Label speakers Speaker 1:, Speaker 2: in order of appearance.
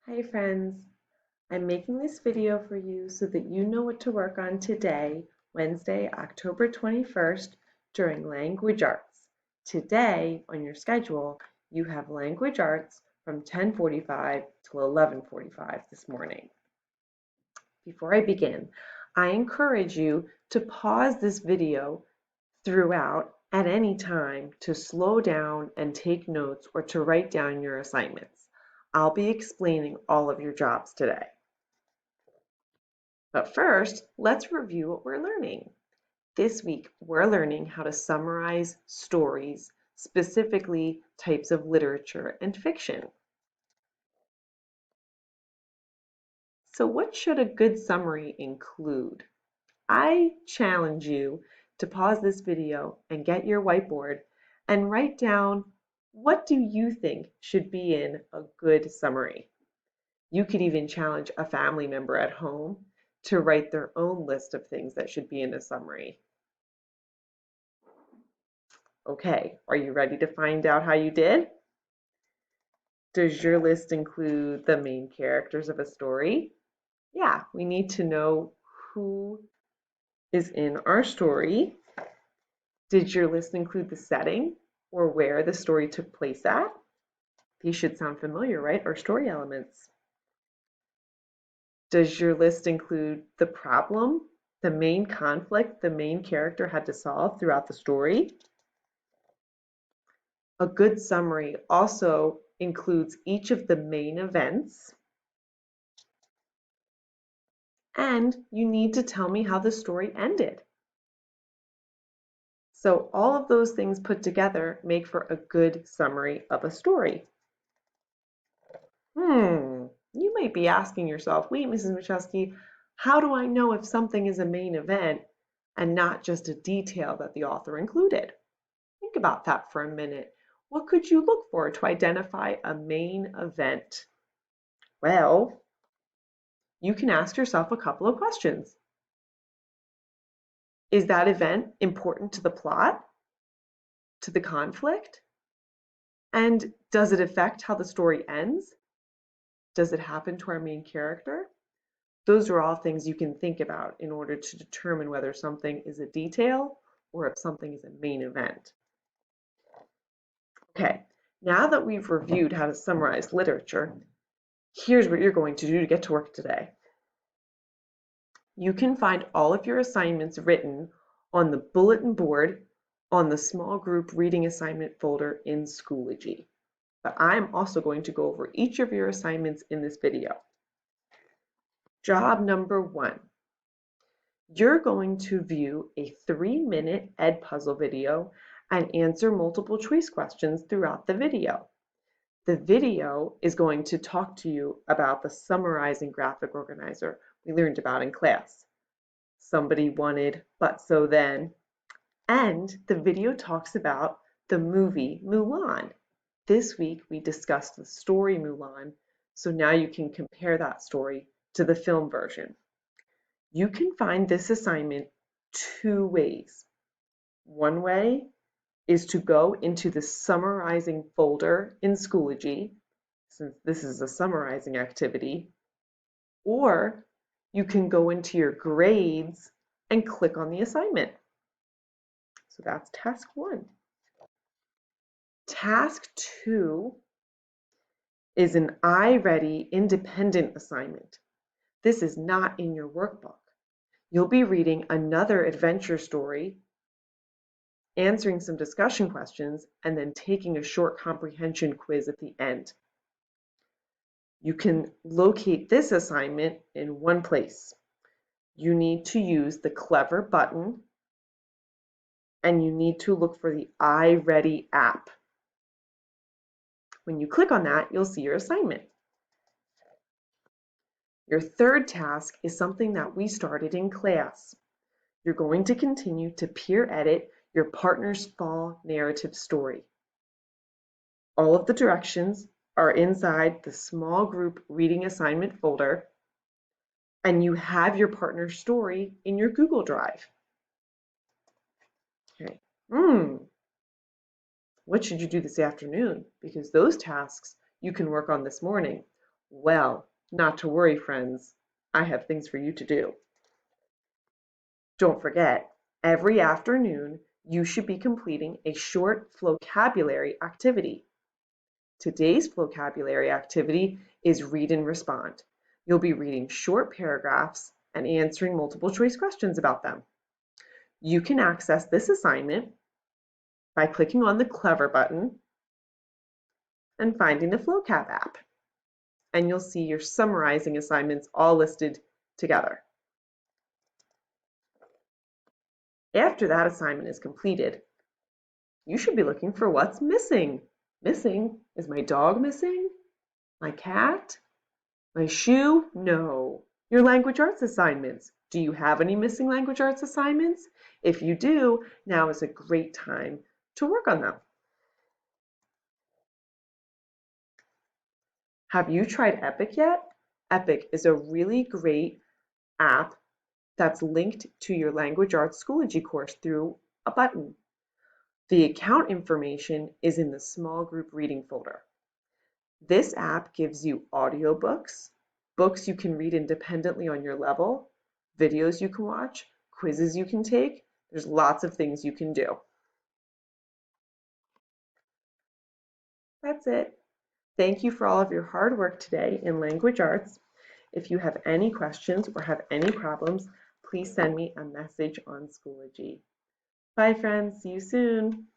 Speaker 1: Hi friends, I'm making this video for you so that you know what to work on today, Wednesday, October 21st, during Language Arts. Today, on your schedule, you have Language Arts from 10:45 to 11:45 this morning. Before I begin, I encourage you to pause this video throughout at any time to slow down and take notes or to write down your assignments. I'll be explaining all of your jobs today. But first, let's review what we're learning. This week, we're learning how to summarize stories, specifically types of literature and fiction. So what should a good summary include? I challenge you to pause this video and get your whiteboard and write down, what do you think should be in a good summary? You could even challenge a family member at home to write their own list of things that should be in a summary. Okay, are you ready to find out how you did? Does your list include the main characters of a story? Yeah, we need to know who is in our story. Did your list include the setting or where the story took place at? These should sound familiar, right? Our story elements. Does your list include the problem, the main conflict the main character had to solve throughout the story? A good summary also includes each of the main events, and you need to tell me how the story ended. So all of those things put together make for a good summary of a story. You might be asking yourself, wait, Mrs. Michalski, how do I know if something is a main event and not just a detail that the author included? Think about that for a minute. What could you look for to identify a main event? Well, you can ask yourself a couple of questions. Is that event important to the plot, to the conflict? And does it affect how the story ends? Does it happen to our main character? Those are all things you can think about in order to determine whether something is a detail or if something is a main event. Okay, now that we've reviewed how to summarize literature, here's what you're going to do to get to work today. You can find all of your assignments written on the bulletin board on the small group reading assignment folder in Schoology. But I'm also going to go over each of your assignments in this video. Job number 1. You're going to view a 3-minute Edpuzzle video and answer multiple choice questions throughout the video. The video is going to talk to you about the summarizing graphic organizer we learned about in class. Somebody wanted But So Then, and the video talks about the movie Mulan. This week we discussed the story Mulan, so now you can compare that story to the film version. You can find this assignment 2 ways. One way is to go into the summarizing folder in Schoology, since this is a summarizing activity, or you can go into your grades and click on the assignment. So that's task 1. Task 2 is an Iready independent assignment. This is not in your workbook. You'll be reading another adventure story, answering some discussion questions, and then taking a short comprehension quiz at the end. You can locate this assignment in one place. You need to use the Clever button, and you need to look for the Iready app. When you click on that, you'll see your assignment. Your third task is something that we started in class. You're going to continue to peer edit your partner's fall narrative story. All of the directions are inside the small group reading assignment folder, and you have your partner's story in your Google Drive. Okay. What should you do this afternoon? Because those tasks you can work on this morning. Well, not to worry, friends. I have things for you to do. Don't forget, every afternoon you should be completing a short vocabulary activity. Today's vocabulary activity is read and respond. You'll be reading short paragraphs and answering multiple choice questions about them. You can access this assignment by clicking on the Clever button and finding the FlowCap app. And you'll see your summarizing assignments all listed together. After that assignment is completed, you should be looking for what's missing. Missing? Is my dog missing? My cat? My shoe? No. Your language arts assignments. Do you have any missing language arts assignments? If you do, now is a great time to work on them. Have you tried Epic yet? Epic is a really great app that's linked to your language arts Schoology course through a button. The account information is in the small group reading folder. This app gives you audiobooks, books you can read independently on your level, videos you can watch, quizzes you can take. There's lots of things you can do. That's it. Thank you for all of your hard work today in language arts. If you have any questions or have any problems, please send me a message on Schoology. Bye friends, see you soon.